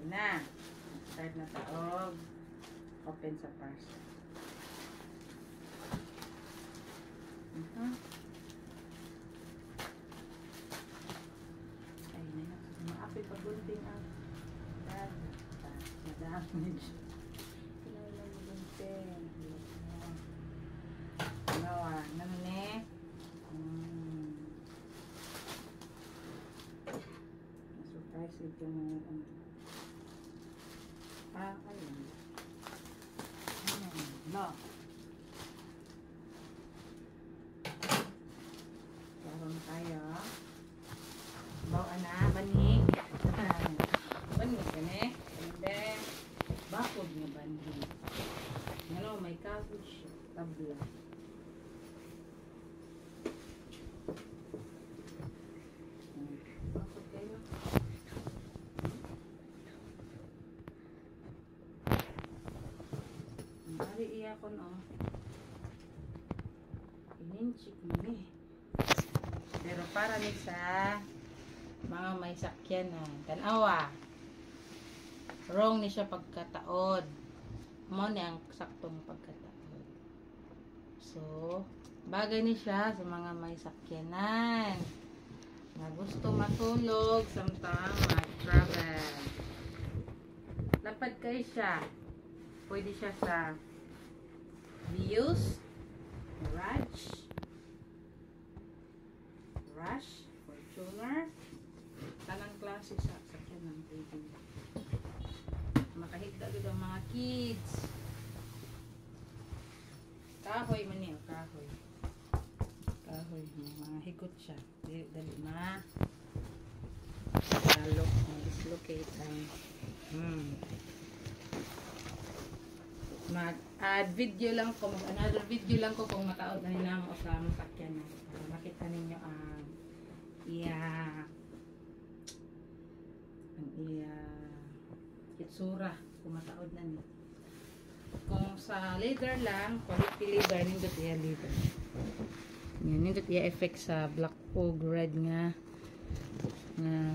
na. Start na taog. Open sa parcel. Ay, na. Maapi pa gunting ang madamage. Kailangan mo gunting. Nawa. Namane. Surprise ito yung ayun. No. Karon tayo. Bawa na, banig. Banig ka na eh. And then, bakod nga banig. Ano, may kahoy siya. Tabla. Bakod kayo. Ari iya ko no. Ininchik mo eh. Pero para ni sa mga may sakyanan. Tanawa. Wrong ni siya pagkataod. Mo ni ang saktong pagkataod. So, bagay ni siya sa mga may sakyanan. Na gusto matulog samtang mag-travel. Lapad kayo siya. Pwede siya sa Vios, Rush, Fortuner, tanang klase sa sakyan ng pwede. Makahigda doon ang mga kids. Kahoy man niya, kahoy. Kahoy, mga higot siya. Dali na. Lalok, dislocate ang mag-add video lang ko, another video lang ko kung mataod na nila mo sa masakyan na. Para makita ninyo ang itsura kung mataod na niya. Kung sa leather lang, quality leather, nindot iya leather. Yan, nindot iya effect sa black oak red nga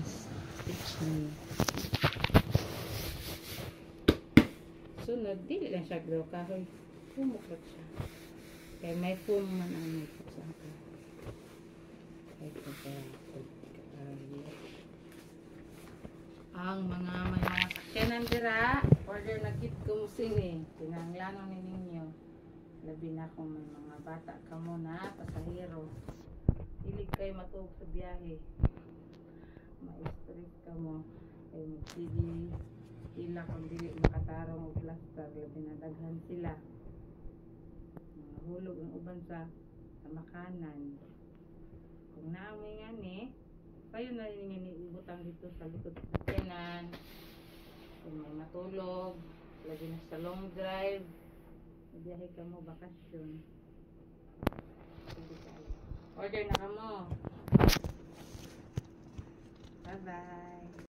stitch niya. Sunod, dili lang siya glow kahoy. Pumuklat siya. Kaya may foam man ang may sa akin. Ang mga may mga sakyanan dira, order na kit ko musing Tinanglanong ni ninyo. Labi na kung may mga bata ka muna, pasahero. Ilig kayo matulog sa biyahe. Ma-stress ka mo. Kaya mag-TV. Ila kung dili makatarong o plaster, labi na daghan sila. Hulog ang uban sa makanan. Kung naamay nga kayo na rin nga ibutang dito sa likod sa sakyanan. Kung may matulog, labi na sa long drive, biyahe ka mo, bakasyon. Order na ka mo. Bye bye.